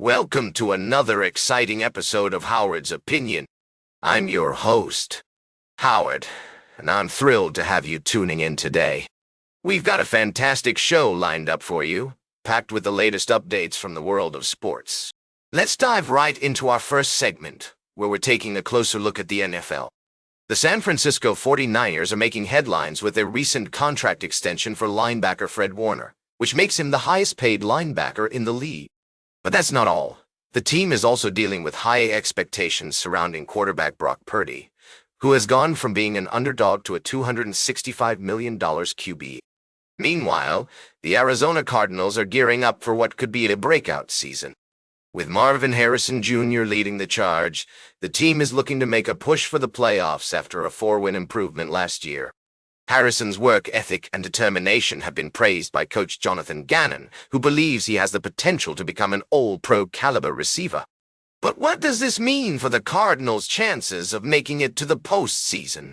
Welcome to another exciting episode of Howard's Opinion. I'm your host, Howard, and I'm thrilled to have you tuning in today. We've got a fantastic show lined up for you, packed with the latest updates from the world of sports. Let's dive right into our first segment, where we're taking a closer look at the NFL. The San Francisco 49ers are making headlines with their recent contract extension for linebacker Fred Warner, which makes him the highest-paid linebacker in the league. But that's not all. The team is also dealing with high expectations surrounding quarterback Brock Purdy, who has gone from being an underdog to a $265 million QB. Meanwhile, the Arizona Cardinals are gearing up for what could be a breakout season. With Marvin Harrison Jr. leading the charge, the team is looking to make a push for the playoffs after a 4-win improvement last year. Harrison's work ethic and determination have been praised by coach Jonathan Gannon, who believes he has the potential to become an all-pro caliber receiver. But what does this mean for the Cardinals' chances of making it to the postseason?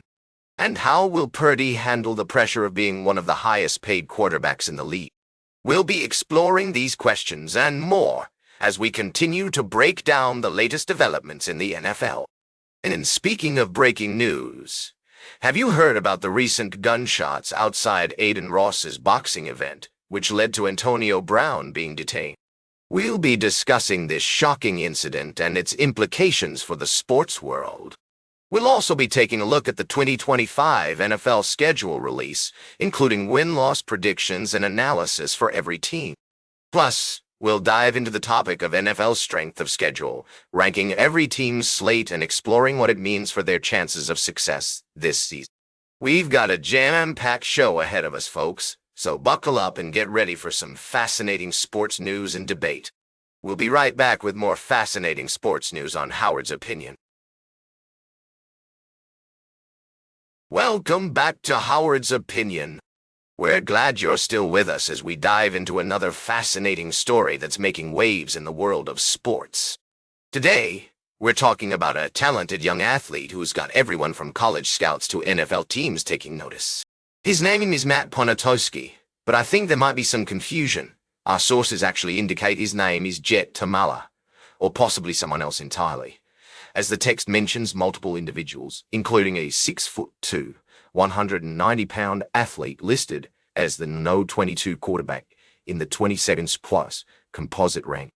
And how will Purdy handle the pressure of being one of the highest-paid quarterbacks in the league? We'll be exploring these questions and more as we continue to break down the latest developments in the NFL. And in speaking of breaking news, have you heard about the recent gunshots outside Adin Ross's boxing event, which led to Antonio Brown being detained? We'll be discussing this shocking incident and its implications for the sports world. We'll also be taking a look at the 2025 NFL schedule release, including win-loss predictions and analysis for every team. Plus, we'll dive into the topic of NFL strength of schedule, ranking every team's slate and exploring what it means for their chances of success this season. We've got a jam-packed show ahead of us, folks, so buckle up and get ready for some fascinating sports news and debate. We'll be right back with more fascinating sports news on Howard's Opinion. Welcome back to Howard's Opinion. We're glad you're still with us as we dive into another fascinating story that's making waves in the world of sports. Today, we're talking about a talented young athlete who's got everyone from college scouts to NFL teams taking notice. His name is Matt Ponatowski, but I think there might be some confusion. Our sources actually indicate his name is Jet Tamala, or possibly someone else entirely, as the text mentions multiple individuals, including a 6'2", 190-pound athlete listed as the No. 22 quarterback in the 27th-plus composite rank.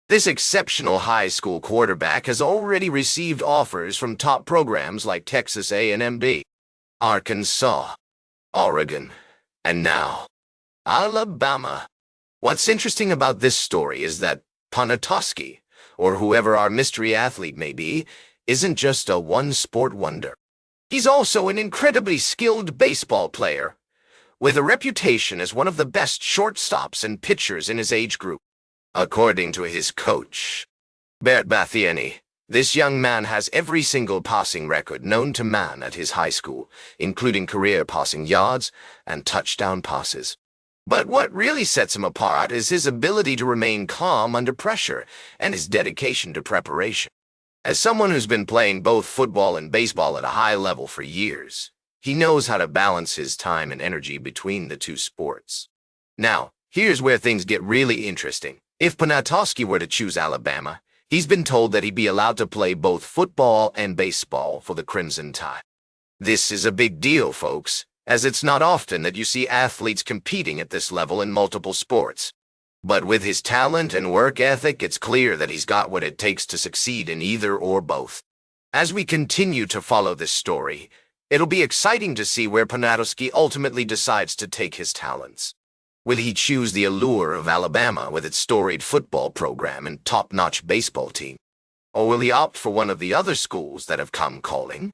This exceptional high school quarterback has already received offers from top programs like Texas A&M, Arkansas, Oregon, and now Alabama. What's interesting about this story is that Ponatowski, or whoever our mystery athlete may be, isn't just a one-sport wonder. He's also an incredibly skilled baseball player, with a reputation as one of the best shortstops and pitchers in his age group. According to his coach, Bert Bathieni, this young man has every single passing record known to man at his high school, including career passing yards and touchdown passes. But what really sets him apart is his ability to remain calm under pressure and his dedication to preparation. As someone who's been playing both football and baseball at a high level for years, he knows how to balance his time and energy between the two sports. Now, here's where things get really interesting. If Ponatowski were to choose Alabama, he's been told that he'd be allowed to play both football and baseball for the Crimson Tide. This is a big deal, folks, as it's not often that you see athletes competing at this level in multiple sports. But with his talent and work ethic, it's clear that he's got what it takes to succeed in either or both. As we continue to follow this story, it'll be exciting to see where Ponatowski ultimately decides to take his talents. Will he choose the allure of Alabama with its storied football program and top-notch baseball team? Or will he opt for one of the other schools that have come calling?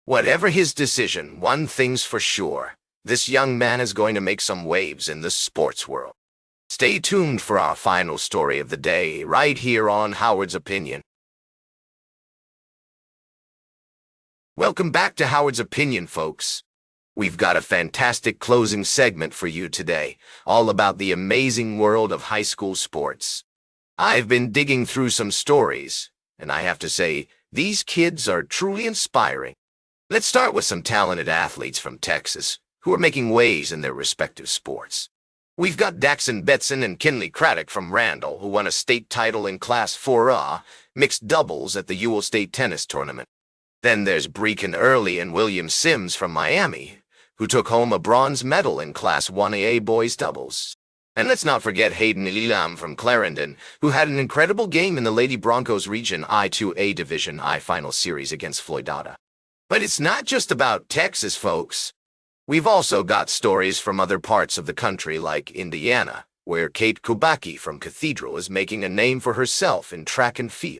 Whatever his decision, one thing's for sure. This young man is going to make some waves in the sports world. Stay tuned for our final story of the day, right here on Howard's Opinion. Welcome back to Howard's Opinion, folks. We've got a fantastic closing segment for you today, all about the amazing world of high school sports. I've been digging through some stories, and I have to say, these kids are truly inspiring. Let's start with some talented athletes from Texas who are making waves in their respective sports. We've got Daxon Betson and Kinley Craddock from Randall, who won a state title in Class 4A, mixed doubles at the Ewell State Tennis Tournament. Then there's Breakin Early and William Sims from Miami, who took home a bronze medal in Class 1A boys doubles. And let's not forget Hayden Elam from Clarendon, who had an incredible game in the Lady Broncos Region I2A Division I Final Series against Floydada. But it's not just about Texas, folks. We've also got stories from other parts of the country like Indiana, where Kate Kubacki from Cathedral is making a name for herself in track and field.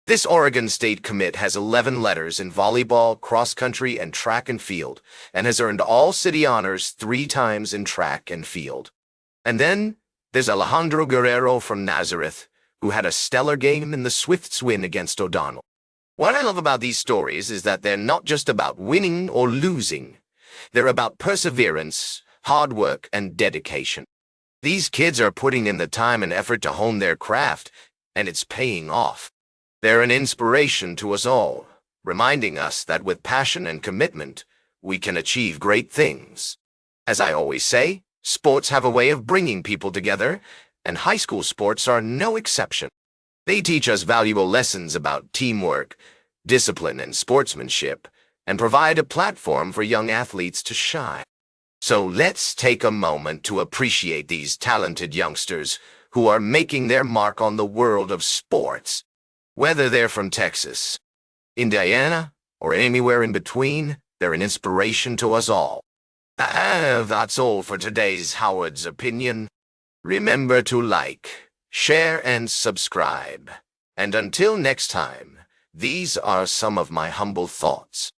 This Oregon State commit has 11 letters in volleyball, cross-country, and track and field, and has earned all city honors 3 times in track and field. And then there's Alejandro Guerrero from Nazareth, who had a stellar game in the Swifts' win against O'Donnell. What I love about these stories is that they're not just about winning or losing. They're about perseverance, hard work, and dedication. These kids are putting in the time and effort to hone their craft, and it's paying off. They're an inspiration to us all, reminding us that with passion and commitment, we can achieve great things. As I always say, sports have a way of bringing people together, and high school sports are no exception. They teach us valuable lessons about teamwork, discipline, and sportsmanship, and provide a platform for young athletes to shine. So let's take a moment to appreciate these talented youngsters who are making their mark on the world of sports. Whether they're from Texas, Indiana, or anywhere in between, they're an inspiration to us all. That's all for today's Howard's Opinion. Remember to like, share, and subscribe. And until next time, these are some of my humble thoughts.